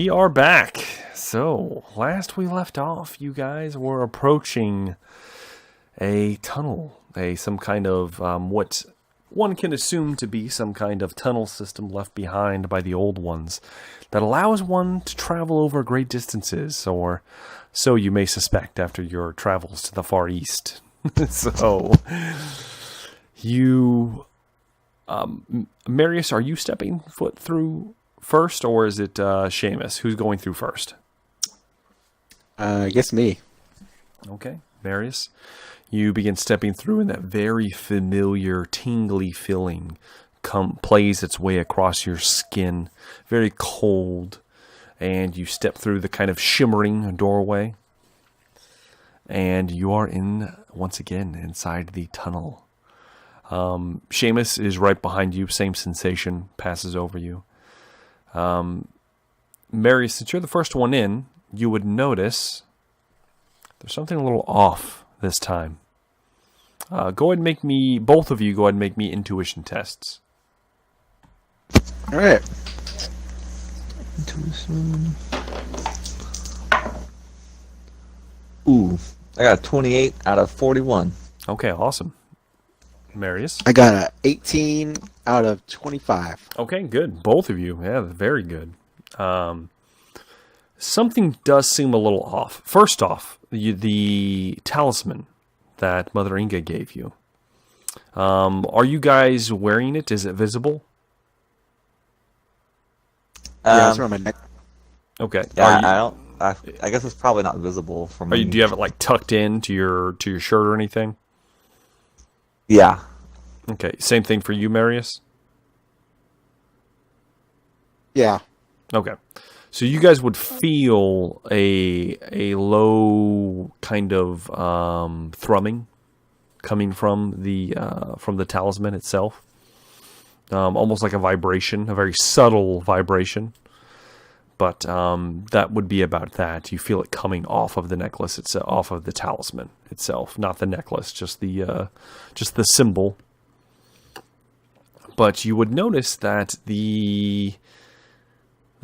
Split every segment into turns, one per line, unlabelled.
We are back. So, last we left off, you guys were approaching a tunnel, some kind of what one can assume to be some kind of tunnel system left behind by the old ones that allows one to travel over great distances, or so you may suspect after your travels to the Far East. So, you, Marius, are you stepping foot through first, or is it Seamus? Who's going through first?
I guess me.
Okay, Marius. You begin stepping through, and that very familiar, tingly feeling plays its way across your skin. Very cold, and you step through the kind of shimmering doorway, and you are once again, inside the tunnel. Seamus is right behind you. Same sensation passes over you. Marius, since you're the first one in, you would notice there's something a little off this time. Go ahead and make me, both of you, go ahead and make me intuition tests.
All right.
Intuition. Ooh, I got a 28 out of 41.
Okay, awesome. Marius?
I got a 18 out of 25.
Okay, good. Both of you. Yeah, very good. Something does seem a little off. First off, the talisman that Mother Inga gave you. Are you guys wearing it? Is it visible?
Yeah, it's around my neck.
Okay.
Yeah, I guess it's probably not visible from me.
Do you have it like tucked into your shirt or anything?
Yeah.
Okay. Same thing for you, Marius?
Yeah.
Okay. So you guys would feel a low kind of thrumming coming from the talisman itself, almost like a vibration, a very subtle vibration. But that would be about that. You feel it coming off of the necklace itself, off of the talisman itself, not the necklace, just the symbol. But you would notice that the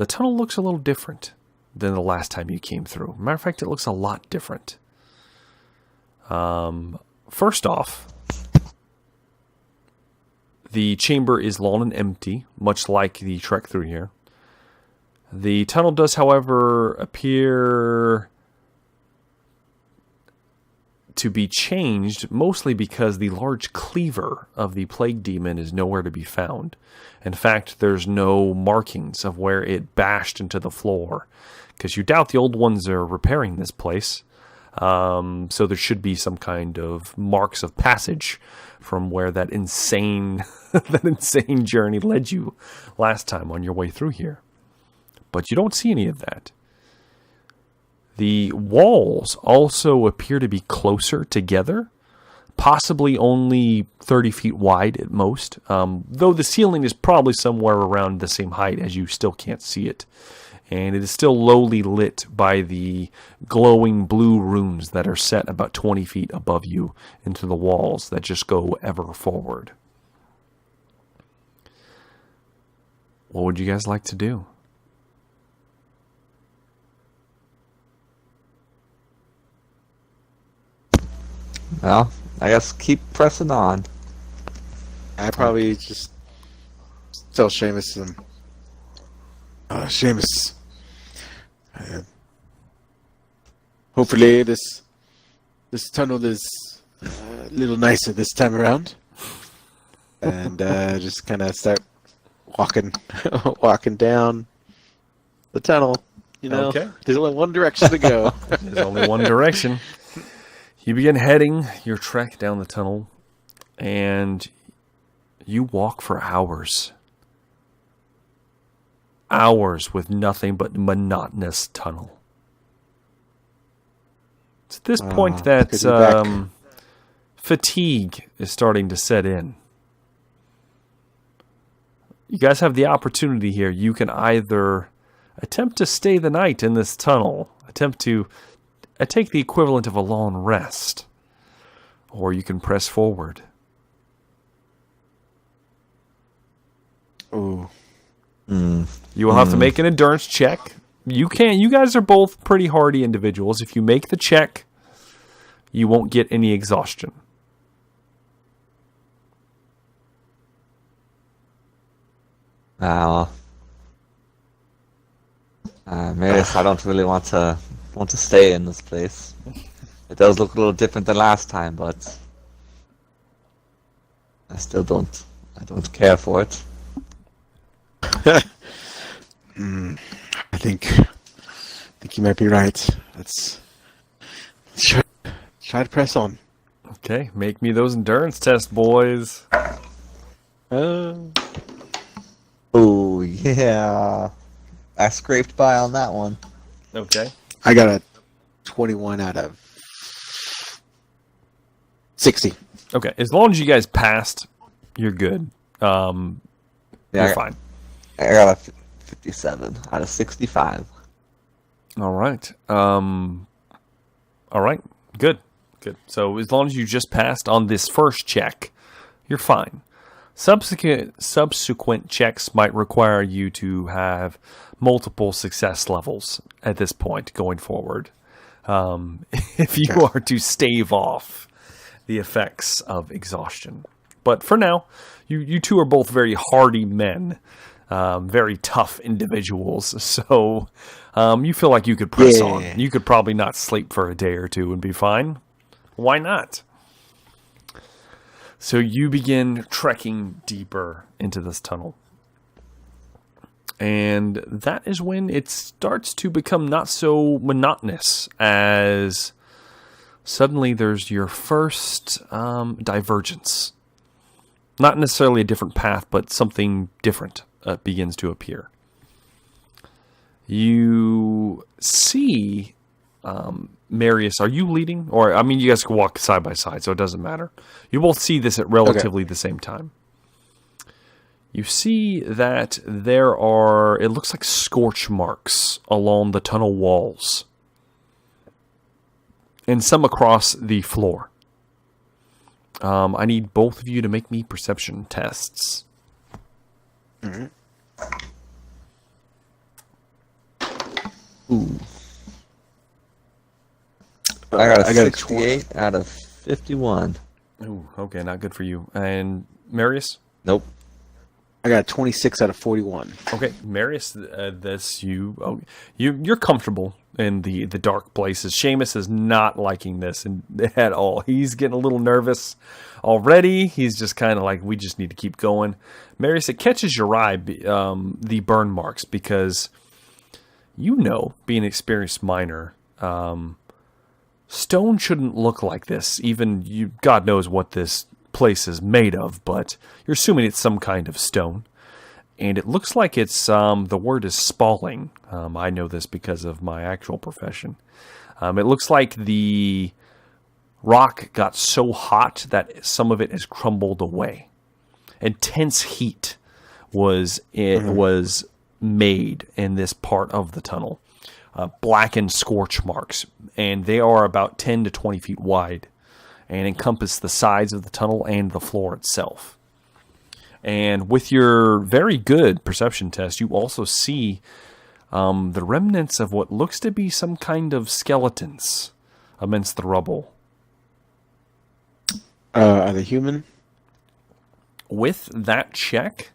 tunnel looks a little different than the last time you came through. Matter of fact, it looks a lot different. First off, the chamber is long and empty, much like the trek through here. The tunnel does, however, appear to be changed, mostly because the large cleaver of the plague demon is nowhere to be found. In fact, there's no markings of where it bashed into the floor, because you doubt the old ones are repairing this place. So there should be some kind of marks of passage from where that insane journey led you last time on your way through here. But you don't see any of that. The walls also appear to be closer together, possibly only 30 feet wide at most, though the ceiling is probably somewhere around the same height as you still can't see it. And it is still lowly lit by the glowing blue runes that are set about 20 feet above you into the walls that just go ever forward. What would you guys like to do?
Well, I guess keep pressing on.
I probably just tell Seamus Seamus, hopefully this tunnel is a little nicer this time around, and just kind of start walking down the tunnel. You know,
Okay.
There's only one direction to go.
There's only one direction. You begin heading your trek down the tunnel, and you walk for hours. Hours with nothing but monotonous tunnel. It's at this point that fatigue is starting to set in. You guys have the opportunity here. You can either attempt to stay the night in this tunnel, attempt to take the equivalent of a long rest, or you can press forward.
Ooh.
You will have to make an endurance check. You can. You guys are both pretty hardy individuals. If you make the check, you won't get any exhaustion.
Marius, I don't really want to stay in this place. It does look a little different than last time, but I still don't. I don't care for it.
I think you might be right. Let's try to press on.
Okay, make me those endurance tests, boys.
Oh yeah, I scraped by on that one.
Okay.
I got a 21 out of 60.
Okay, as long as you guys passed, you're good. You're fine.
I got a 57 out of 65.
All right. All right. Good. So as long as you just passed on this first check, you're fine. Subsequent checks might require you to have multiple success levels at this point going forward, if you are to stave off the effects of exhaustion. But for now, you two are both very hardy men, very tough individuals. So you feel like you could press on. You could probably not sleep for a day or two and be fine. Why not? So you begin trekking deeper into this tunnel. And that is when it starts to become not so monotonous, as suddenly there's your first divergence. Not necessarily a different path, but something different begins to appear. You see... Marius, are you leading? Or, I mean, you guys can walk side by side, so it doesn't matter. You both see this at relatively the same time. You see that there are, it looks like scorch marks along the tunnel walls. And some across the floor. I need both of you to make me perception tests.
Mm-hmm.
Ooh. I got a 68 out of 51.
Ooh, okay, not good for you. And Marius?
Nope.
I got a 26 out of 41.
Okay, Marius, you're comfortable in the dark places. Seamus is not liking this at all. He's getting a little nervous already. He's just kind of like, we just need to keep going. Marius, it catches your eye, the burn marks, because being an experienced miner, stone shouldn't look like this. Even God knows what this place is made of, but you're assuming it's some kind of stone. And it looks like it's, the word is spalling. I know this because of my actual profession. It looks like the rock got so hot that some of it has crumbled away. Intense heat was made in this part of the tunnel. Blackened scorch marks, and they are about 10 to 20 feet wide and encompass the sides of the tunnel and the floor itself. And with your very good perception test, you also see the remnants of what looks to be some kind of skeletons amidst the rubble.
Are they human?
With that check,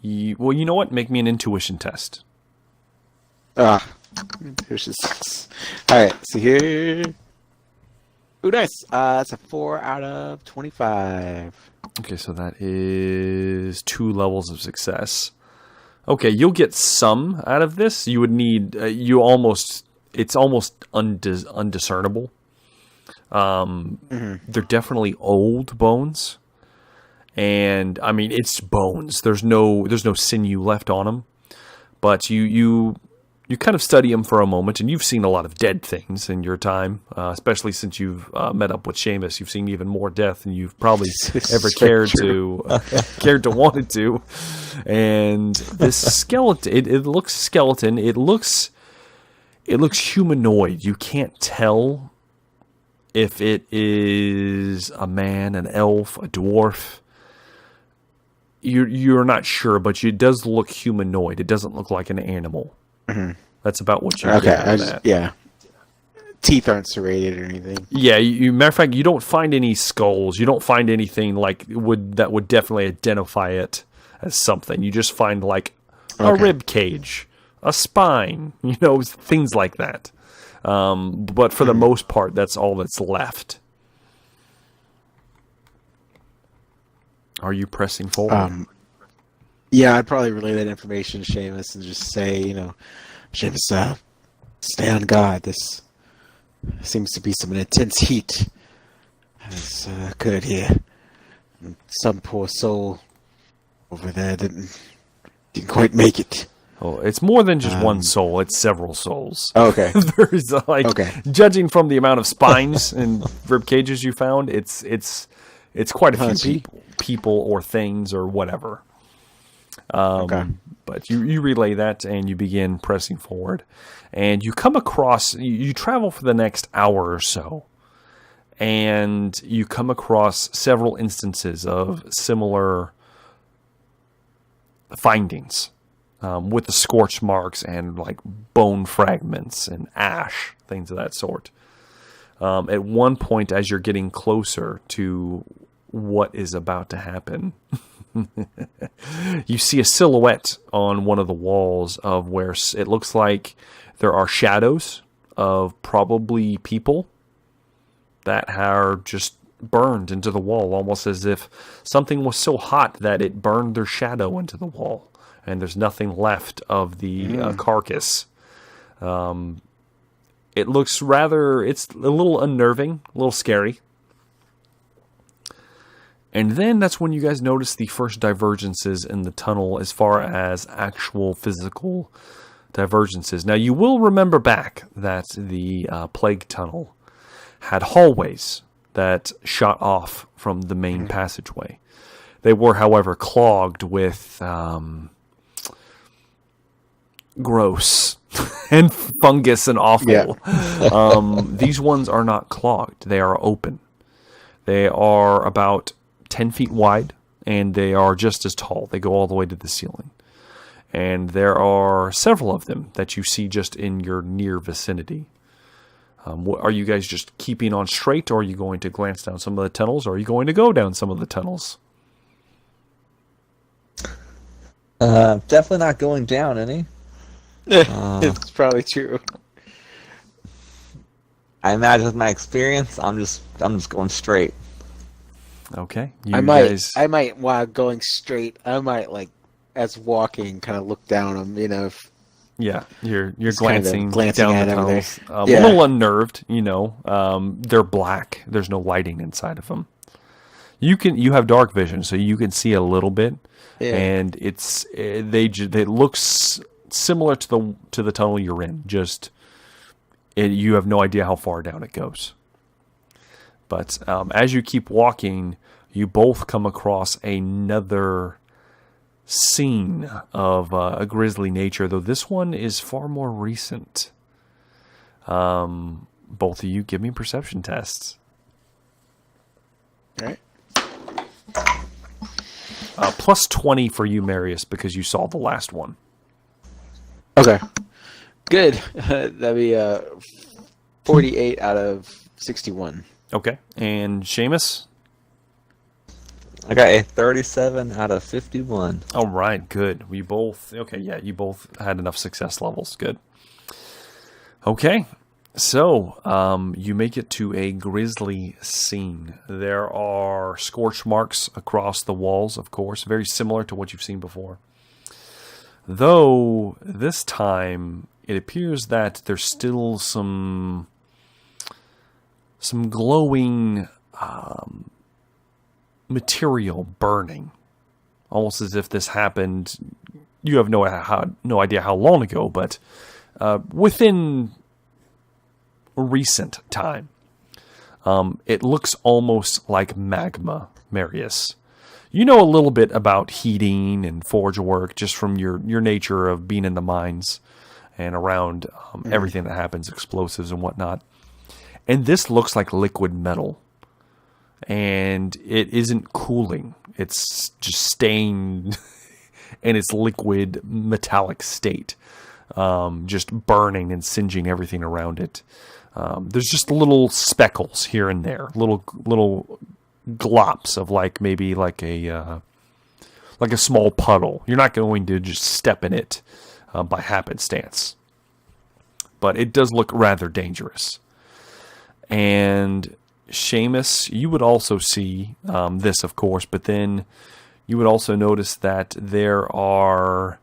you know what? Make me an intuition test.
Here's just 6. Alright, so here. Ooh, nice. That's a 4 out of 25.
Okay, so that is 2 levels of success. Okay, you'll get some out of this. You would need, it's almost undiscernible. They're definitely old bones. And, I mean, it's bones. There's no sinew left on them. But you kind of study them for a moment, and you've seen a lot of dead things in your time, especially since you've met up with Seamus. You've seen even more death than you've probably ever cared to wanted to. And this skeleton, it looks skeleton. It looks humanoid. You can't tell if it is a man, an elf, a dwarf. You're not sure, but it does look humanoid. It doesn't look like an animal.
Mm-hmm.
That's about what you
Okay,
get out of that.
yeah. Teeth aren't serrated or anything.
Yeah, matter of fact, you don't find any skulls. You don't find anything like that would definitely identify it as something. You just find like a rib cage, a spine, things like that. But for the most part, that's all that's left. Are you pressing forward?
Yeah, I'd probably relay that information to Seamus and just say, Seamus, stay on guard. This seems to be some intense heat has occurred here. And some poor soul over there didn't quite make it.
Oh, it's more than just one soul. It's several souls.
Okay.
There's judging from the amount of spines and rib cages you found, it's quite a few people or things or whatever. But you relay that and you begin pressing forward, and you come across. You travel for the next hour or so, and you come across several instances of similar findings. With the scorch marks and like bone fragments and ash, things of that sort. At one point, as you're getting closer to what is about to happen, you see a silhouette on one of the walls of where it looks like there are shadows of probably people that are just burned into the wall, almost as if something was so hot that it burned their shadow into the wall. And there's nothing left of the carcass. It looks it's a little unnerving, a little scary. And then that's when you guys notice the first divergences in the tunnel as far as actual physical divergences. Now, you will remember back that the plague tunnel had hallways that shot off from the main passageway. They were, however, clogged with gross and fungus and awful. Yeah. These ones are not clogged. They are open. They are about 10 feet wide, and they are just as tall. They go all the way to the ceiling. And there are several of them that you see just in your near vicinity. Are you guys just keeping on straight, or are you going to glance down some of the tunnels, or are you going to go down some of the tunnels?
Definitely not going down any.
It's probably true.
I imagine with my experience, I'm just going straight.
Okay.
I might while going straight, I might as walking kind of look down them,
Yeah, you're glancing down the tunnels. A
Yeah.
little unnerved, they're black. There's no lighting inside of them. You have dark vision, so you can see a little bit, and it looks similar to the tunnel you're in. Just you have no idea how far down it goes. But as you keep walking, you both come across another scene of a grisly nature, though this one is far more recent. Both of you give me perception tests.
All right.
Plus 20 for you, Marius, because you saw the last one.
Okay. Good. That'd be 48 out of 61.
Okay. And Seamus?
I got a 37 out of 51.
All right, good. You both had enough success levels. Good. Okay. So, you make it to a grisly scene. There are scorch marks across the walls, of course, very similar to what you've seen before. Though, this time, it appears that there's still some glowing material burning. Almost as if this happened, you have no idea how long ago, but within recent time. It looks almost like magma, Marius. You know a little bit about heating and forge work just from your nature of being in the mines and around everything that happens, explosives and whatnot. And this looks like liquid metal. And it isn't cooling. It's just staying in its liquid metallic state. just burning and singeing everything around it. There's just little speckles here and there, little glops of maybe like a small puddle. You're not going to just step in it by happenstance, but it does look rather dangerous. And Seamus, you would also see this, of course, but then you would also notice that there are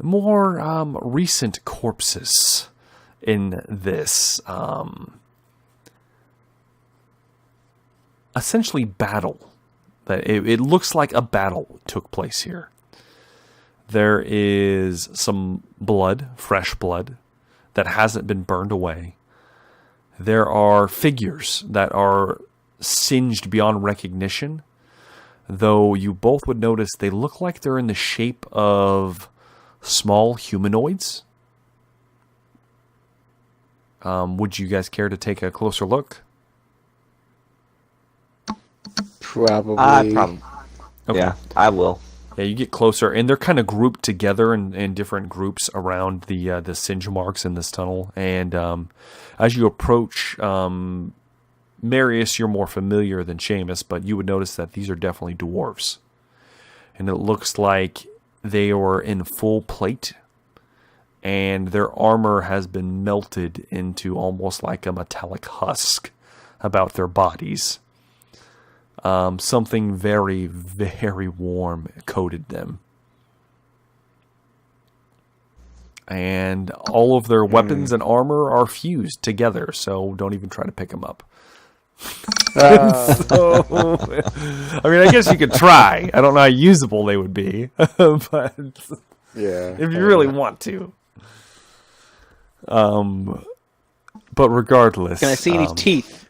more recent corpses in this essentially battle. That it looks like a battle took place here. There is some blood, fresh blood, that hasn't been burned away. There are figures that are singed beyond recognition, though you both would notice they look like they're in the shape of small humanoids. Would you guys care to take a closer look?
Probably.
Okay.
Yeah, I will.
Yeah, you get closer, and they're kind of grouped together in different groups around the singe marks in this tunnel. And as you approach, Marius, you're more familiar than Seamus, but you would notice that these are definitely dwarves. And it looks like they were in full plate, and their armor has been melted into almost like a metallic husk about their bodies. Something very, very warm coated them. And all of their weapons and armor are fused together, so don't even try to pick them up. So, I mean, I guess you could try. I don't know how usable they would be, but
Yeah.
if you really want to. But regardless,
Can I see any teeth?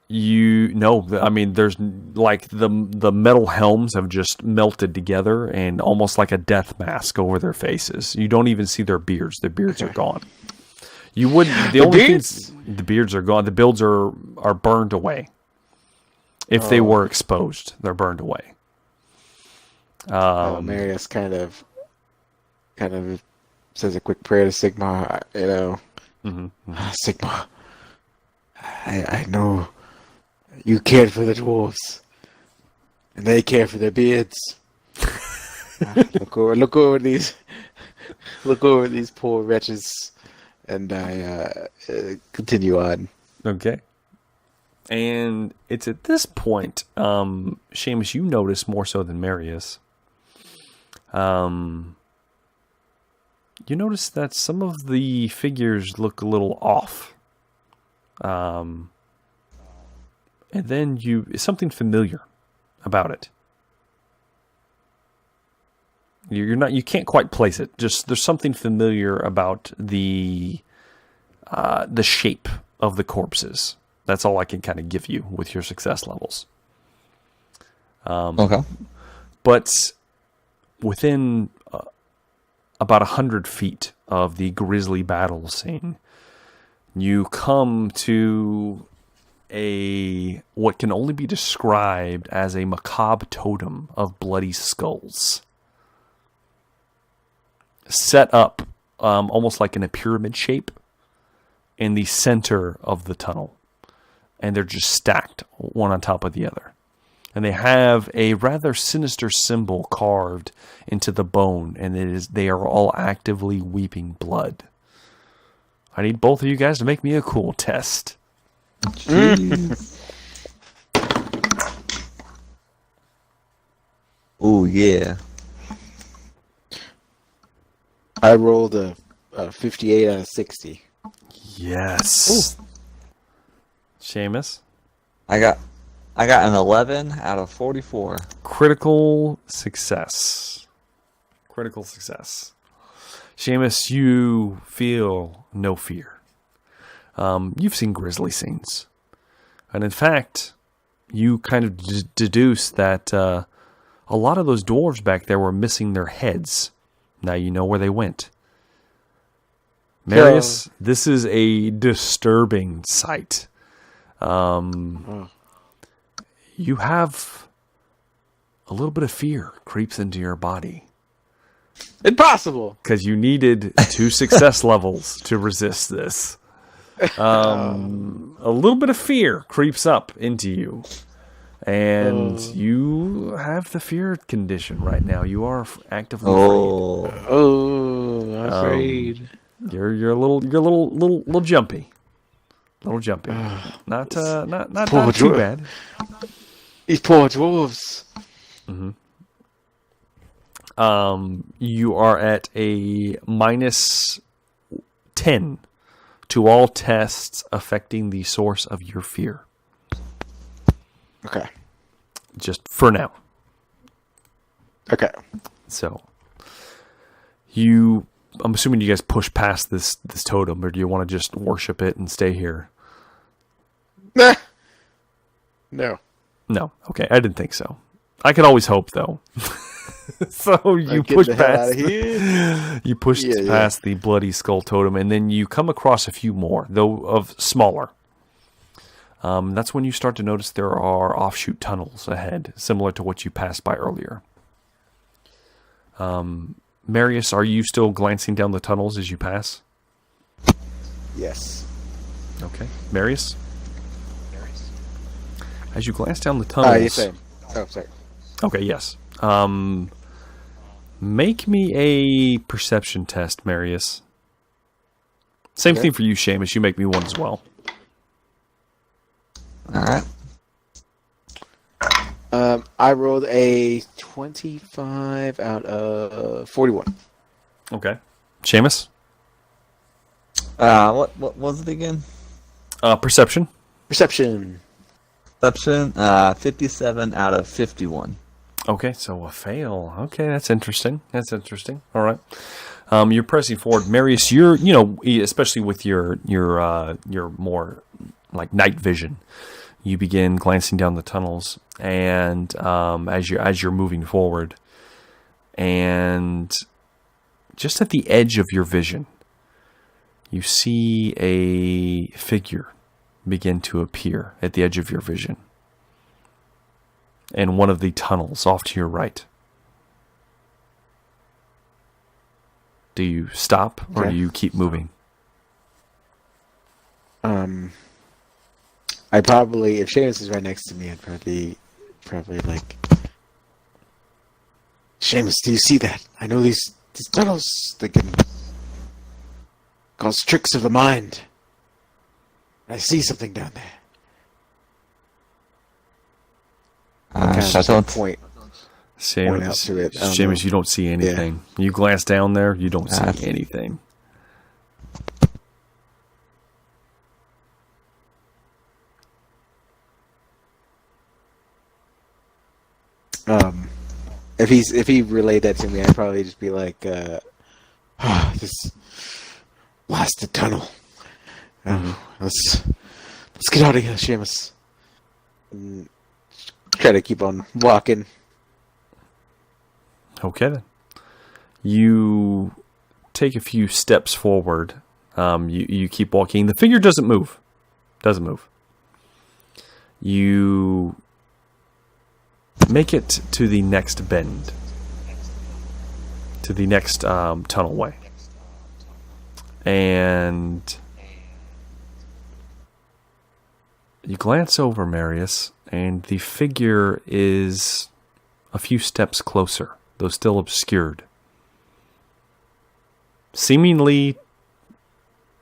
I mean, there's like the metal helms have just melted together and almost like a death mask over their faces. You don't even see their beards. Their beards are gone. You wouldn't. The only
beards?
things, the beards are gone. The builds are burned away. If they were exposed, they're burned away.
Marius kind of says a quick prayer to Sigma. Sigma, I know you cared for the dwarves, and they care for their beards. Look over these poor wretches, and I continue on.
Okay. And it's at this point, Seamus, you notice more so than Marius. You notice that some of the figures look a little off. And then something familiar about it. You can't quite place it. Just there's something familiar about the shape of the corpses. That's all I can kind of give you with your success levels.
Okay.
But within about 100 feet of the grisly battle scene, you come to what can only be described as a macabre totem of bloody skulls, set up almost like in a pyramid shape in the center of the tunnel, and they're just stacked one on top of the other. And they have a rather sinister symbol carved into the bone, and they are all actively weeping blood. I need both of you guys to make me a cool test.
Jeez. Oh yeah.
I rolled a 58 out of 60.
Yes. Ooh. Seamus?
I got an 11 out of 44.
Critical success. Critical success. Seamus, you feel no fear. You've seen grisly scenes. And in fact, you kind of deduce that a lot of those dwarves back there were missing their heads. Now you know where they went. Marius, this is a disturbing sight. You have a little bit of fear creeps into your body.
Impossible.
Because you needed 2 success levels to resist this. A little bit of fear creeps up into you. And you have the fear condition right now. You are actively afraid.
I'm afraid.
You're a little jumpy. Little jumpy. Not too bad.
These poor dwarves.
You are at a -10 to all tests affecting the source of your fear.
Okay.
Just for now.
Okay.
So, I'm assuming you guys push past this totem, or do you want to just worship it and stay here?
Nah. No.
No. Okay, I didn't think so. I could always hope, though. So you push past. You push past the bloody skull totem, and then you come across a few more, though of smaller. That's when you start to notice there are offshoot tunnels ahead, similar to what you passed by earlier. Marius, are you still glancing down the tunnels as you pass?
Yes.
Okay. Marius? As you glance down the tunnels...
Yes, I am. Oh, sorry.
Okay, yes. Make me a perception test, Marius. Same thing for you, Seamus. You make me one as well.
Alright.
I rolled a 25 out of 41.
Okay. Seamus?
What was it again?
Perception.
Perception.
57 out of 51.
Okay, so a fail. Okay, that's interesting. All right. You're pressing forward, Marius. You're, especially with your more like night vision, you begin glancing down the tunnels, and as you're moving forward, and just at the edge of your vision, you see a figure begin to appear at the edge of your vision. In one of the tunnels off to your right. Do you stop or do you keep moving?
I probably, if Seamus is right next to me, I'd probably like, Seamus, do you see that? I know these tunnels, they can cause tricks of the mind. I see something down there. Point out to it.
Seamus, you don't see anything. Yeah. You glance down there, you don't see anything.
If he relayed that to me, I'd probably just be like, this blasted tunnel. Let's get out of here, Seamus. And try to keep on walking.
Okay then. You take a few steps forward. You keep walking. The figure doesn't move. You make it to the next bend. To the next tunnelway. And you glance over, Marius, and the figure is a few steps closer, though still obscured. Seemingly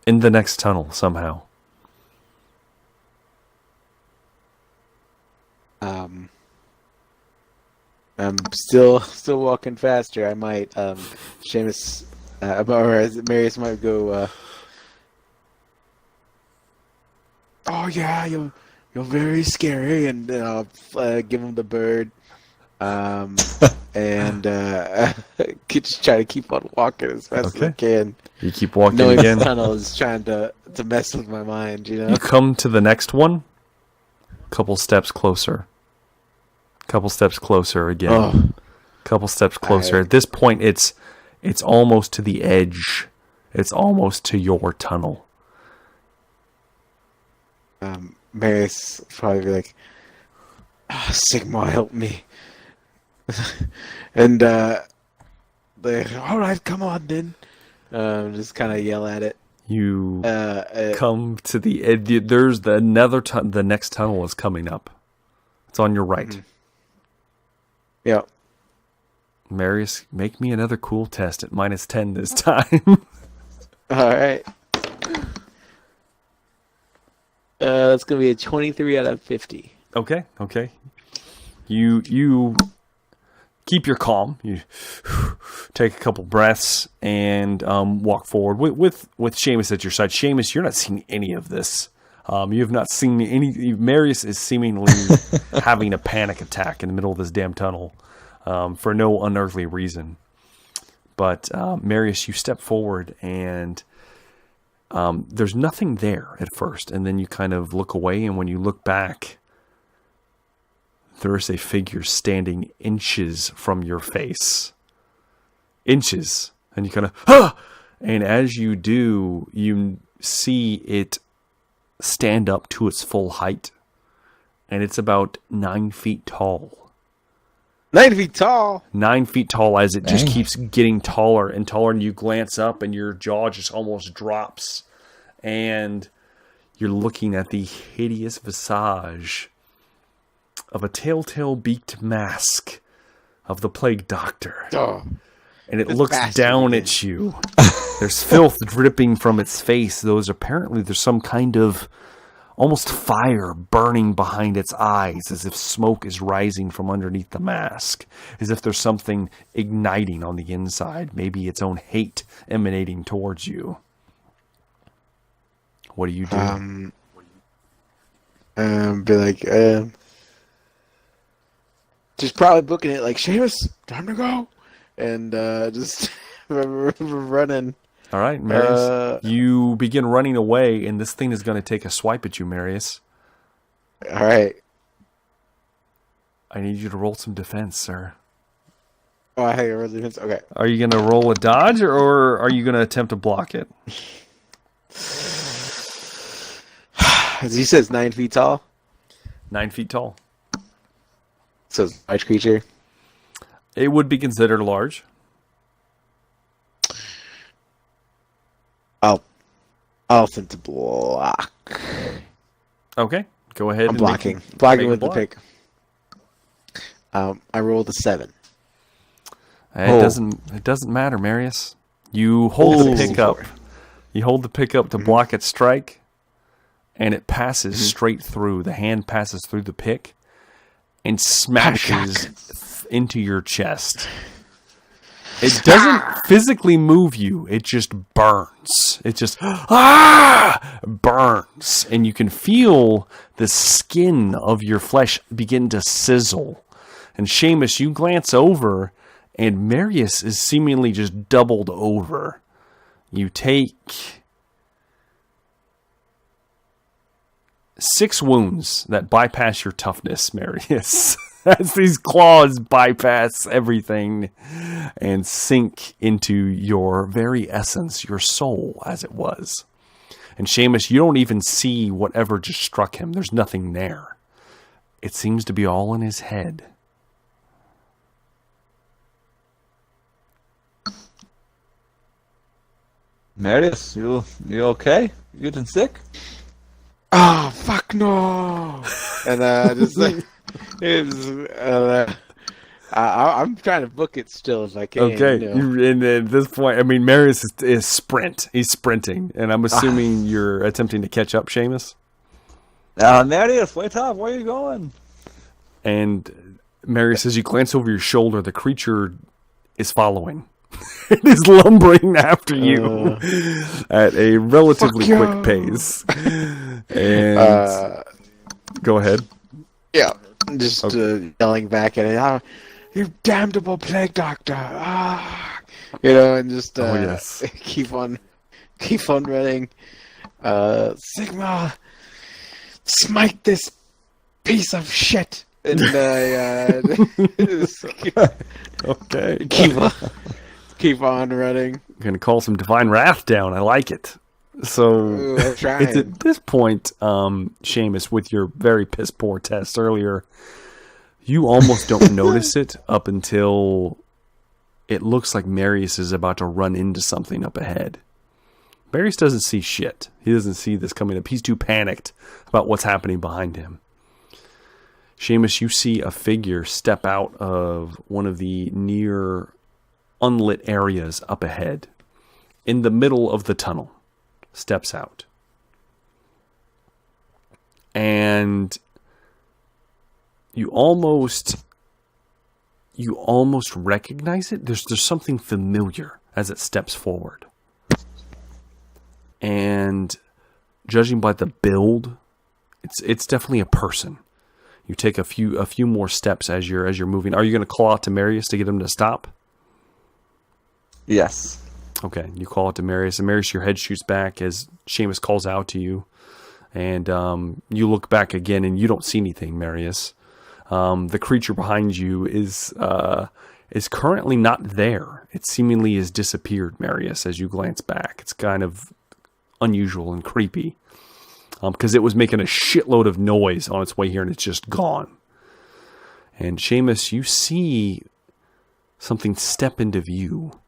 in the next tunnel somehow.
I'm still walking faster. I might, Seamus, or Marius might go, oh yeah, you're very scary, and I'll give him the bird, and just try to keep on walking as fast as I can.
You keep walking
knowing
again.
The tunnel is trying to mess with my mind,
You come to the next one. Couple steps closer. Couple steps closer again. Couple steps closer. At this point, it's almost to the edge. It's almost to your tunnel.
Marius probably be like, Sigma, help me. And All right, come on then. Just kind of yell at it.
You come to the edge. There's the next tunnel is coming up. It's on your right.
Mm-hmm. Yeah.
Marius, make me another cool test at -10 this time.
All right. That's gonna be a 23 out of 50.
Okay. You keep your calm. You take a couple breaths and walk forward with Seamus at your side. Seamus, you're not seeing any of this. You have not seen any. Marius is seemingly having a panic attack in the middle of this damn tunnel for no unearthly reason. But Marius, you step forward and there's nothing there at first, and then you kind of look away, and when you look back, there is a figure standing inches from your face. Inches. And you kind of, ah! And as you do, you see it stand up to its full height. And it's about 9 feet tall.
9 feet tall?
9 feet tall as it just keeps getting taller and taller. And you glance up and your jaw just almost drops. And you're looking at the hideous visage of a telltale beaked mask of the plague doctor.
Oh,
and it looks down at you. There's filth dripping from its face. There's some kind of almost fire burning behind its eyes, as if smoke is rising from underneath the mask, as if there's something igniting on the inside, maybe its own hate emanating towards you. What do you do?
Be like, just probably booking it like, Seamus, time to go. And just running.
All right, Marius. You begin running away, and this thing is going to take a swipe at you, Marius.
All right.
I need you to roll some defense, sir.
Oh, I roll defense? Okay.
Are you going to roll a dodge, or are you going to attempt to block it?
As he says, 9 feet tall.
9 feet tall.
So it's a large creature.
It would be considered large.
I'll attempt to block.
Okay, go ahead.
I'm blocking. Blocking with the pick. I rolled a 7.
It doesn't matter, Marius. You hold the pick up. You hold the pick up to block its strike, and it passes straight through. The hand passes through the pick and smashes into your chest. It doesn't physically move you. It just burns. It just burns. And you can feel the skin of your flesh begin to sizzle. And Seamus, you glance over, and Marius is seemingly just doubled over. You take 6 wounds that bypass your toughness, Marius. As these claws bypass everything and sink into your very essence, your soul as it was. And Seamus, you don't even see whatever just struck him. There's nothing there. It seems to be all in his head.
Marius, you okay? You getting sick?
Oh, fuck no! And just like, I'm trying to book it still as I can.
Okay,
you know.
and at this point, I mean, Marius is sprint. He's sprinting, and I'm assuming you're attempting to catch up, Seamus.
Marius, wait up! Where are you going?
And Marius, as you glance over your shoulder, the creature is following. It is lumbering after you at a relatively quick pace. And go ahead.
Yeah, just yelling back at it. Oh, you damnable plague doctor! And just
yes.
keep on running. Sigma, smite this piece of shit! And
okay,
keep on running.
I'm gonna call some divine wrath down. I like it. So it's at this point, Seamus, with your very piss poor test earlier, you almost don't notice it up until it looks like Marius is about to run into something up ahead. Marius doesn't see shit. He doesn't see this coming up. He's too panicked about what's happening behind him. Seamus, you see a figure step out of one of the near unlit areas up ahead. In the middle of the tunnel. Steps out. And you almost recognize it. There's something familiar as it steps forward. And judging by the build, it's definitely a person. You take a few more steps as you're moving. Are you going to call out to Marius to get him to stop?
Yes.
Okay, you call out to Marius, and Marius, your head shoots back as Seamus calls out to you. And you look back again, and you don't see anything, Marius. The creature behind you is currently not there. It seemingly has disappeared, Marius, as you glance back. It's kind of unusual and creepy. Because it was making a shitload of noise on its way here, and it's just gone. And Seamus, you see something step into view.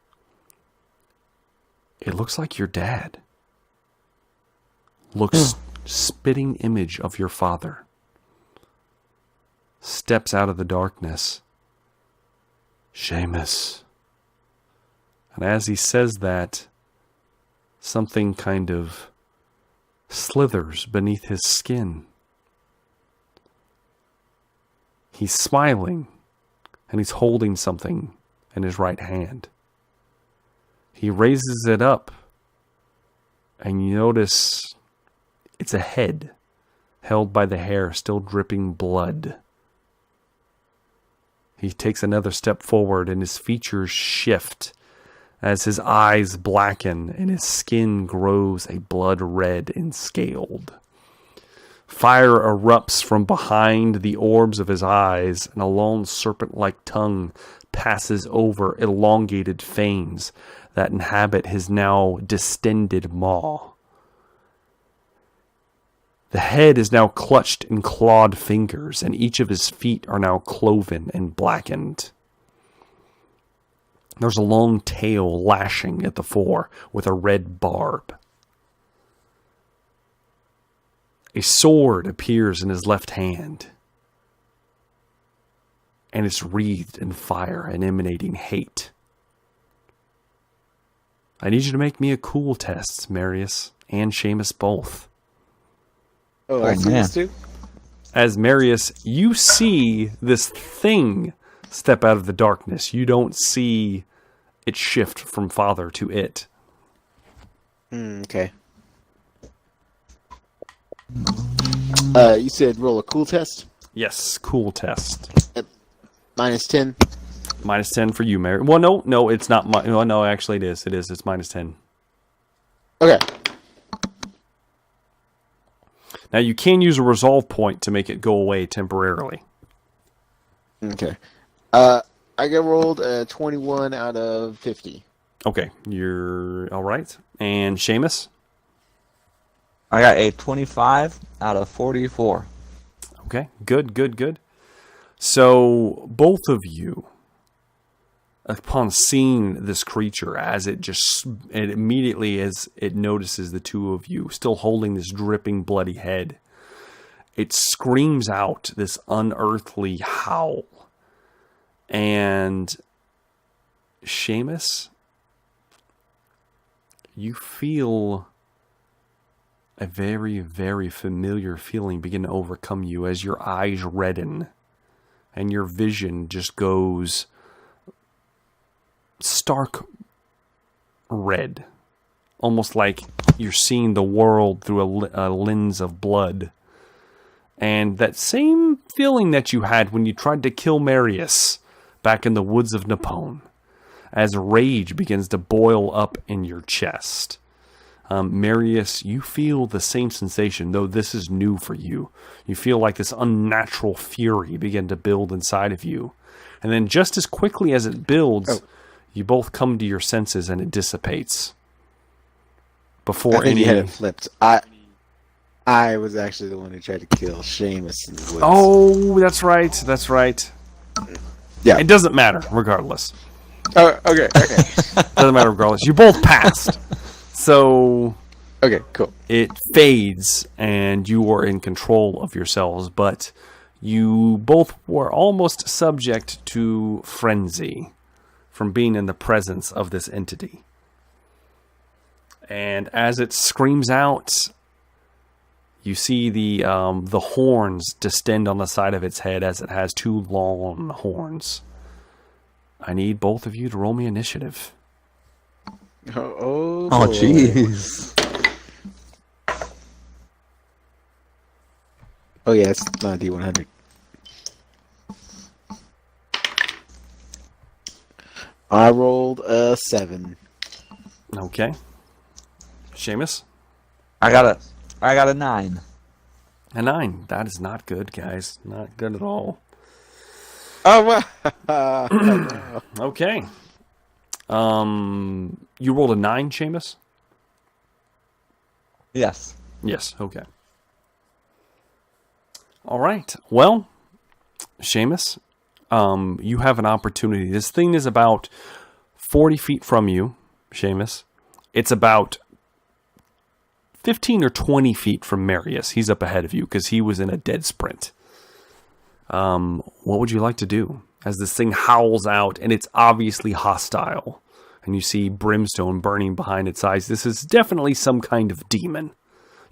It looks like your dad. Looks spitting image of your father. Steps out of the darkness. Seamus. And as he says that, something kind of slithers beneath his skin. He's smiling, and he's holding something in his right hand. He raises it up, and you notice it's a head held by the hair, still dripping blood. He takes another step forward, and his features shift as his eyes blacken and his skin grows a blood red and scaled. Fire erupts from behind the orbs of his eyes, and a long serpent-like tongue passes over elongated fangs that inhabit his now distended maw. The head is now clutched in clawed fingers, and each of his feet are now cloven and blackened. There's a long tail lashing at the fore with a red barb. A sword appears in his left hand, and it's wreathed in fire and emanating hate. I need you to make me a cool test, Marius, and Seamus both.
Oh, I see this too?
As Marius, you see this thing step out of the darkness. You don't see it shift from father to it.
Okay. You said roll a cool test?
Yes, cool test.
Minus 10?
Minus 10 for you, Marius. Well, no, it's not. No, actually it is. It's minus 10.
Okay.
Now, you can use a resolve point to make it go away temporarily.
Okay. I got rolled a 21 out of 50.
Okay, you're all right. And Seamus?
I got a 25 out of 44.
Okay, good. So, both of you, upon seeing this creature, as it immediately as it notices the two of you still holding this dripping bloody head, it screams out this unearthly howl. And Seamus, you feel a very, very familiar feeling begin to overcome you as your eyes redden and your vision just goes stark red, almost like you're seeing the world through a lens of blood. And that same feeling that you had when you tried to kill Marius back in the woods of Napone, as rage begins to boil up in your chest. Marius, you feel the same sensation, though this is new for you. You feel like this unnatural fury begin to build inside of you. And then just as quickly as it builds, you both come to your senses and it dissipates. Before
I think you had it flipped. I was actually the one who tried to kill Seamus in the woods.
Oh, that's right. Yeah. It doesn't matter, regardless.
Oh, okay.
Doesn't matter regardless. You both passed. So
Okay, cool.
it fades and you are in control of yourselves, but you both were almost subject to frenzy from being in the presence of this entity. And as it screams out, you see the horns distend on the side of its head as it has two long horns. I need both of you to roll me initiative.
Oh,
Oh,
boy.
jeez.
Oh, yeah, it's not D100. I rolled a 7.
Okay. Seamus?
I got a 9.
A 9. That is not good, guys. Not good at all.
Oh, wow.
Okay. You rolled a 9, Seamus?
Yes.
Yes, okay. All right. Well, Seamus, you have an opportunity. This thing is about 40 feet from you, Seamus. It's about 15 or 20 feet from Marius. He's up ahead of you because he was in a dead sprint. What would you like to do? As this thing howls out, and it's obviously hostile, and you see brimstone burning behind its eyes. This is definitely some kind of demon.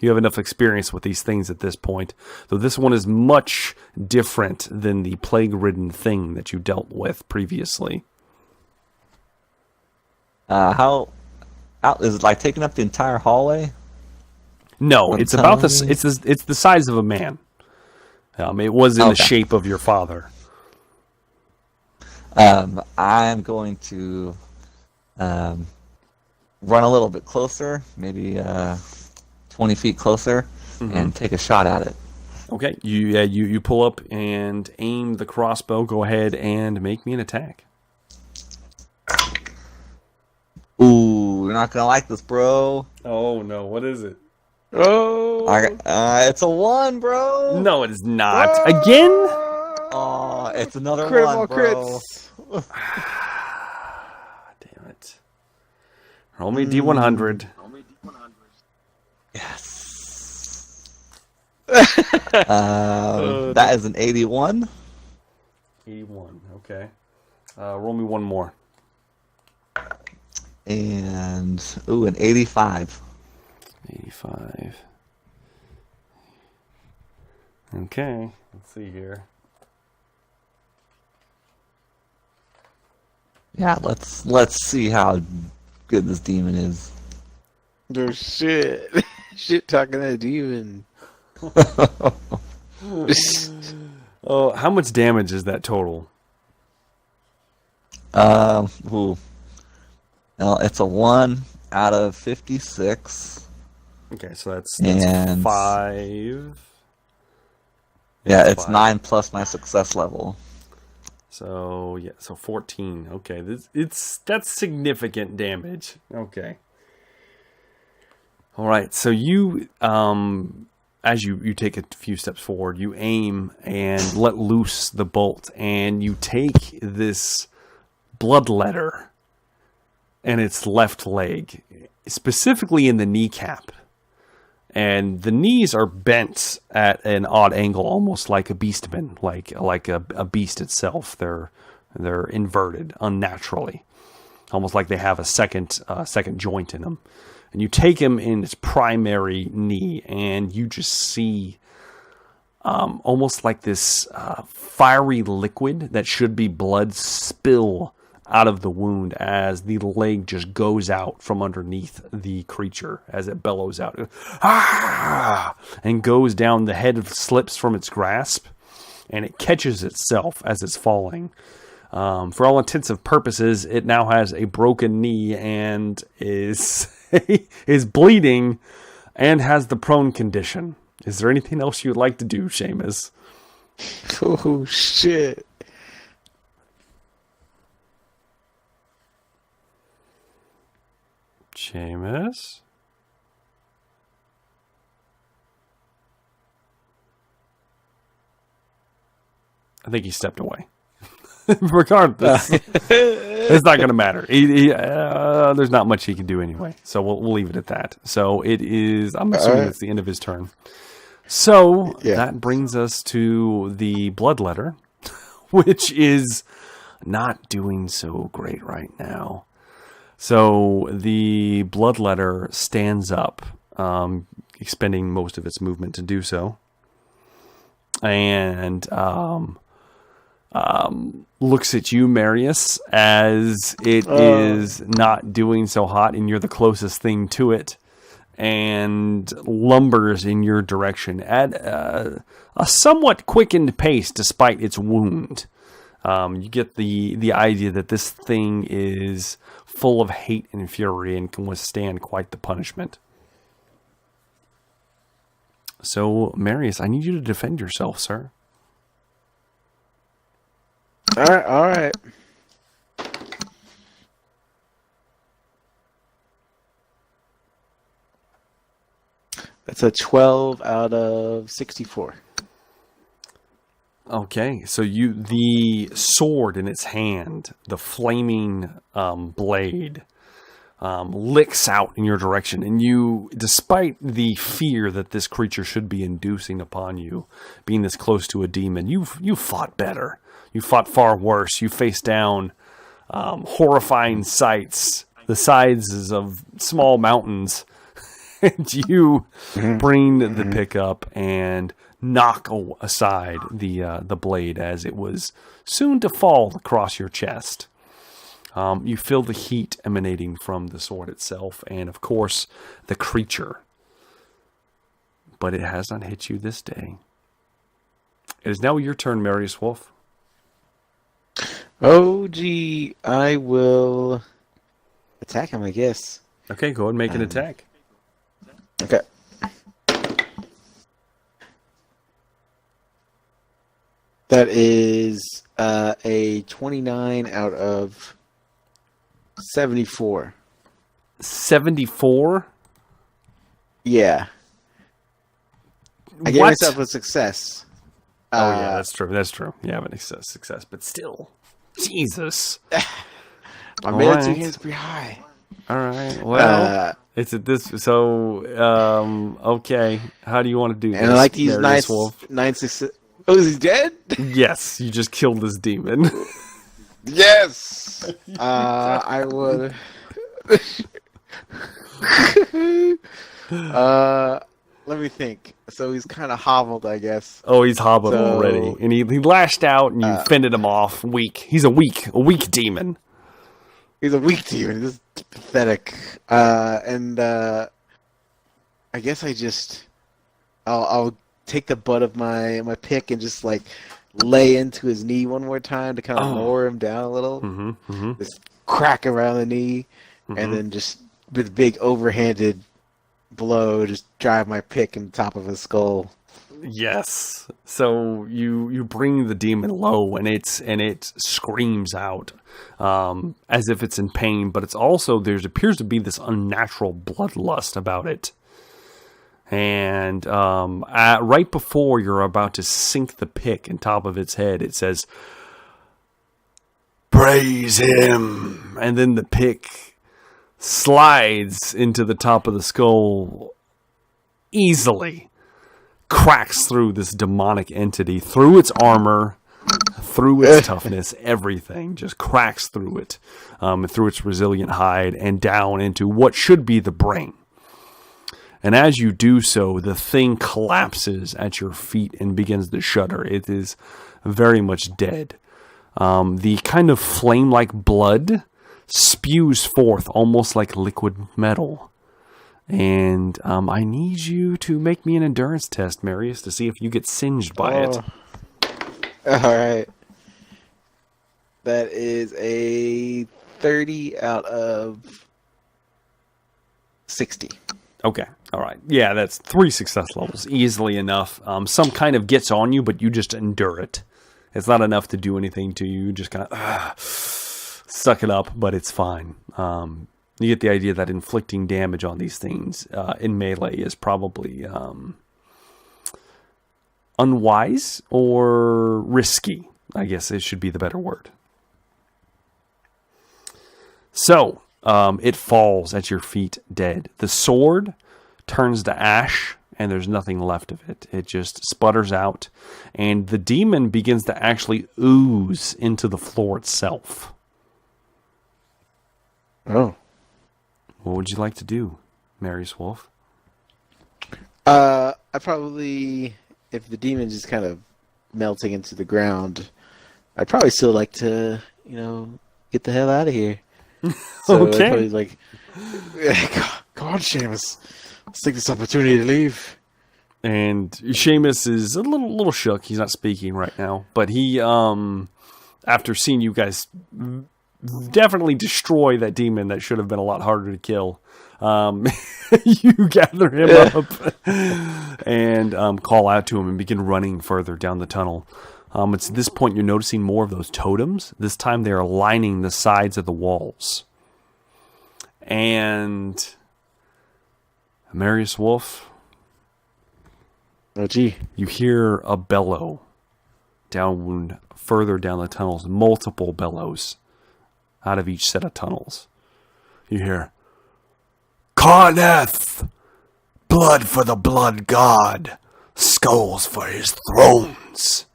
You have enough experience with these things at this point, though this one is much different than the plague-ridden thing that you dealt with previously.
How out is it like taking up the entire hallway?
No,
What
it's about
size?
it's the size of a man. It was in the
Okay.
shape of your father.
I'm going to run a little bit closer, maybe 20 feet closer, and take a shot at it.
Okay, you pull up and aim the crossbow. Go ahead and make me an attack.
Ooh, you're not gonna like this, bro.
Oh no, what is it?
Oh.
It's a 1, bro.
No, it is not. Again?
Oh, it's another
Critical
1, bro.
crits.
Damn it. Roll me D100.
Yes. That is an 81.
81, okay. Roll me one more.
And, an 85.
85. Okay, let's see here.
Yeah, let's see how good this demon is.
No shit. Shit talking to a demon.
Oh, how much damage is that total?
Ooh. Well, it's a 1 out of 56.
Okay, so that's
And-
5.
Yeah, it's
5.
9 plus my success level.
So, yeah, so 14. Okay, that's significant damage. Okay. All right, so you, as you take a few steps forward, you aim and let loose the bolt, and you take this bloodletter in its left leg, specifically in the kneecap. And the knees are bent at an odd angle, almost like a beastman, like a beast itself. They're inverted unnaturally, almost like they have a second joint in them. And you take him in its primary knee, and you just see almost like this fiery liquid that should be blood spill out of the wound as the leg just goes out from underneath the creature as it bellows out. Ah! And goes down. The head slips from its grasp, and it catches itself as it's falling. For all intents and purposes, it now has a broken knee and is bleeding and has the prone condition. Is there anything else you'd like to do, Seamus?
Oh shit.
Seamus? I think he stepped away. Regardless. It's not going to matter. There's not much he can do anyway, so we'll leave it at that. So it is. I'm assuming it's the end of his turn. So that brings us to the blood letter, which is not doing so great right now. So the blood letter stands up, expending most of its movement to do so, and looks at you, Marius, as it is not doing so hot, and you're the closest thing to it, and lumbers in your direction at a somewhat quickened pace despite its wound. You get the idea that this thing is full of hate and fury and can withstand quite the punishment. So, Marius, I need you to defend yourself, sir.
All right. That's a 12 out of 64.
Okay, so the sword in its hand, the flaming blade, licks out in your direction, and you, despite the fear that this creature should be inducing upon you, being this close to a demon, you fought better. You fought far worse. You faced down horrifying sights, the sizes of small mountains, and you bring the pick up and knock aside the blade as it was soon to fall across your chest. You feel the heat emanating from the sword itself and, of course, the creature. But it has not hit you this day. It is now your turn, Marius Wolf.
Oh, gee. I will attack him, I guess.
Okay, go ahead and make an attack.
Okay. That is a 29 out of 74.
74?
Yeah. I gave myself a success.
Oh, yeah, that's true. That's true. You have a success, but still. Jesus.
My military hands pretty high.
All right. Well, it's at this. So, okay. How do you want to do this?
And I like these nine success. Oh, is he dead?
Yes, you just killed this demon.
Yes. I would. Let me think. So he's kind of hobbled, I guess.
Oh, he's hobbled already, and he lashed out, and you fended him off. Weak. He's a weak demon.
He's a weak demon. This is pathetic. And I guess I'll take the butt of my pick and just like lay into his knee one more time to kind of lower him down a little. Just crack around the knee, and then just with a big overhanded blow, just drive my pick in the top of his skull. Yes.
So you bring the demon low, and it screams out as if it's in pain, but it's also there appears to be this unnatural bloodlust about it. And right before you're about to sink the pick in top of its head, it says, "Praise him," and then the pick slides into the top of the skull easily, cracks through this demonic entity, through its armor, through its toughness, everything just cracks through it, through its resilient hide, and down into what should be the brain. And as you do so, the thing collapses at your feet and begins to shudder. It is very much dead. The kind of flame-like blood spews forth almost like liquid metal. And I need you to make me an endurance test, Marius, to see if you get singed by it.
All right. That is a 30 out of 60.
Okay. All right. Yeah, that's 3 success levels. Easily enough. Some kind of gets on you, but you just endure it. It's not enough to do anything to you. You just kind of suck it up, but it's fine. You get the idea that inflicting damage on these things in melee is probably unwise or risky. I guess it should be the better word. So, it falls at your feet dead. The sword turns to ash, and there's nothing left of it. It just sputters out, and the demon begins to actually ooze into the floor itself.
Oh.
What would you like to do, Marius Wolf?
I probably, if the demon's just kind of melting into the ground, I'd probably still like to, get the hell out of here. So
Okay.
I'd probably like, come on, Seamus. Let's take this opportunity to leave.
And Seamus is a little shook. He's not speaking right now, but he, after seeing you guys definitely destroy that demon that should have been a lot harder to kill, you gather him up and call out to him and begin running further down the tunnel. It's at this point you're noticing more of those totems. This time they are lining the sides of the walls. And Marius Wolf,
Oh, gee.
you hear a bellow further down the tunnels, multiple bellows out of each set of tunnels. You hear, Karnath! Blood for the blood god! Skulls for his thrones!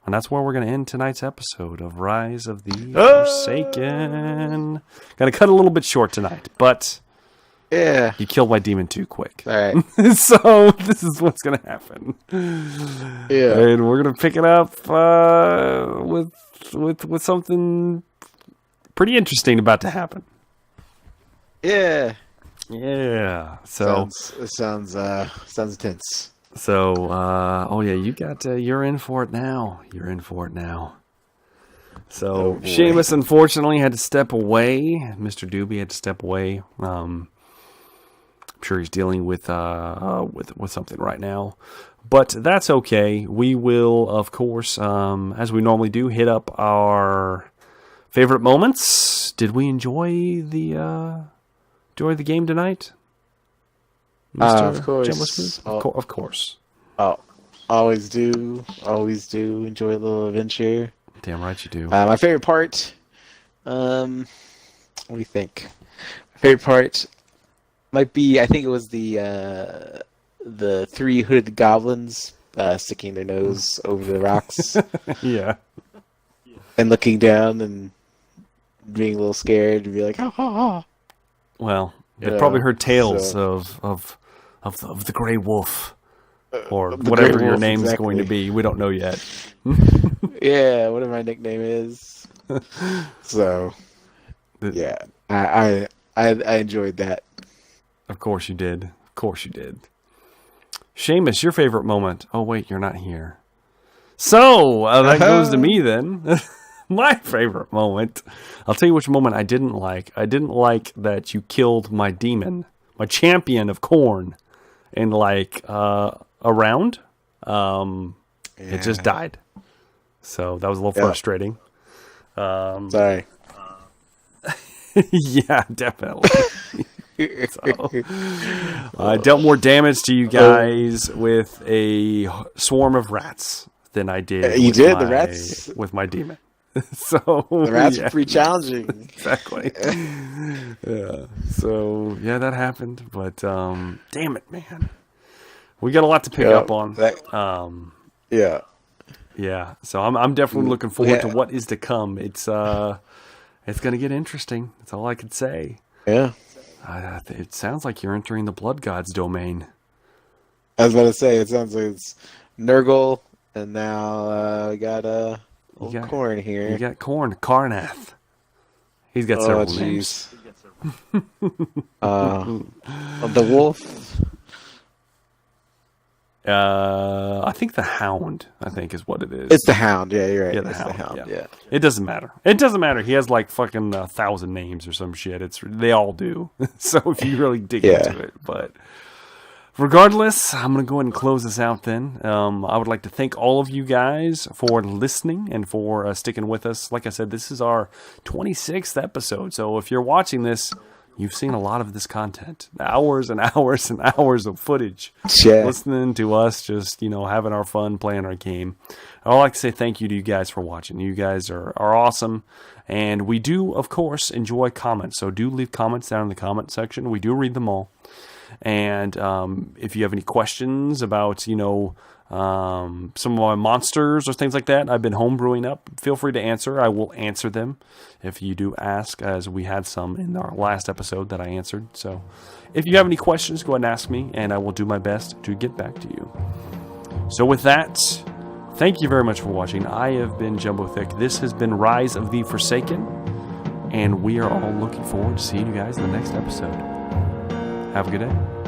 And that's where we're going to end tonight's episode of Rise of the Forsaken. Going to cut a little bit short tonight, but
Yeah.
you killed my demon too quick.
All right.
So this is what's going to happen.
Yeah.
And we're going to pick it up with something pretty interesting about to happen.
Yeah.
Yeah. So
Sounds intense.
So, oh yeah, you're in for it now. You're in for it now. So,
Oh, boy.
Seamus unfortunately had to step away. Mr. Doobie had to step away. I'm sure he's dealing with something right now, but that's okay. We will, of course, as we normally do, hit up our favorite moments. Did we enjoy the game tonight?
Of course.
Gemma Smooth? Of course.
Oh, always do enjoy a little adventure.
Damn right you do.
My favorite part, what do you think? My favorite part might be, I think it was the three hooded goblins sticking their nose over the rocks
Yeah.
and looking down and being a little scared and be like, ha ha ha.
Well, they
Yeah,
probably heard tales
so-
of the Grey Wolf, or
the
whatever
Grey
your
Wolf,
name's
exactly.
going to be. We don't know yet.
Yeah, whatever my nickname is. So, yeah, I enjoyed that.
Of course you did. Of course you did. Seamus, your favorite moment? Oh wait, you're not here. So that goes to me then. My favorite moment. I'll tell you which moment I didn't like. I didn't like that you killed my demon, my champion of corn, in like a round. It just died. So that was a little frustrating.
Sorry.
Yeah, definitely. So, I dealt more damage to you guys with a swarm of rats than I did.
You
with
did? The
my-
rats?
with my demon. So
The rats
yeah,
are pretty challenging.
exactly. Yeah. So yeah, that happened. But damn it, man, we got a lot to pick
Yeah,
up on.
Yeah.
Yeah. So I'm definitely looking forward to
Yeah.
what is to come. It's gonna get interesting. That's all I could say.
Yeah.
It sounds like you're entering the Blood God's domain.
I was about to say, it sounds like it's Nurgle, and now we got
got-
Corn here.
You got Karnath. He's got several names.
The wolf.
I think the Hound, I think is what it is.
It's the Hound. Yeah, you're right.
Yeah, the
It's
Hound, yeah.
Yeah.
It doesn't matter. It doesn't matter. He has like fucking 1,000 names or some shit. They all do. So if you really dig
Yeah.
into it, but regardless, I'm gonna go ahead and close this out. Then I would like to thank all of you guys for listening and for sticking with us. Like I said, this is our 26th episode. So if you're watching this, you've seen a lot of this content. Hours and hours and hours of footage.
Yeah.
Listening to us just, having our fun, playing our game. I'd like to say thank you to you guys for watching. You guys are awesome. And we do, of course, enjoy comments. So do leave comments down in the comment section. We do read them all. And if you have any questions about, some of my monsters or things like that I've been homebrewing up, feel free to answer. I will answer them if you do ask, as we had some in our last episode that I answered. So if you have any questions, go ahead and ask me, and I will do my best to get back to you. So with that, thank you very much for watching. I have been Jumbo Thick. This has been Rise of the Forsaken, and we are all looking forward to seeing you guys in the next episode. Have a good day.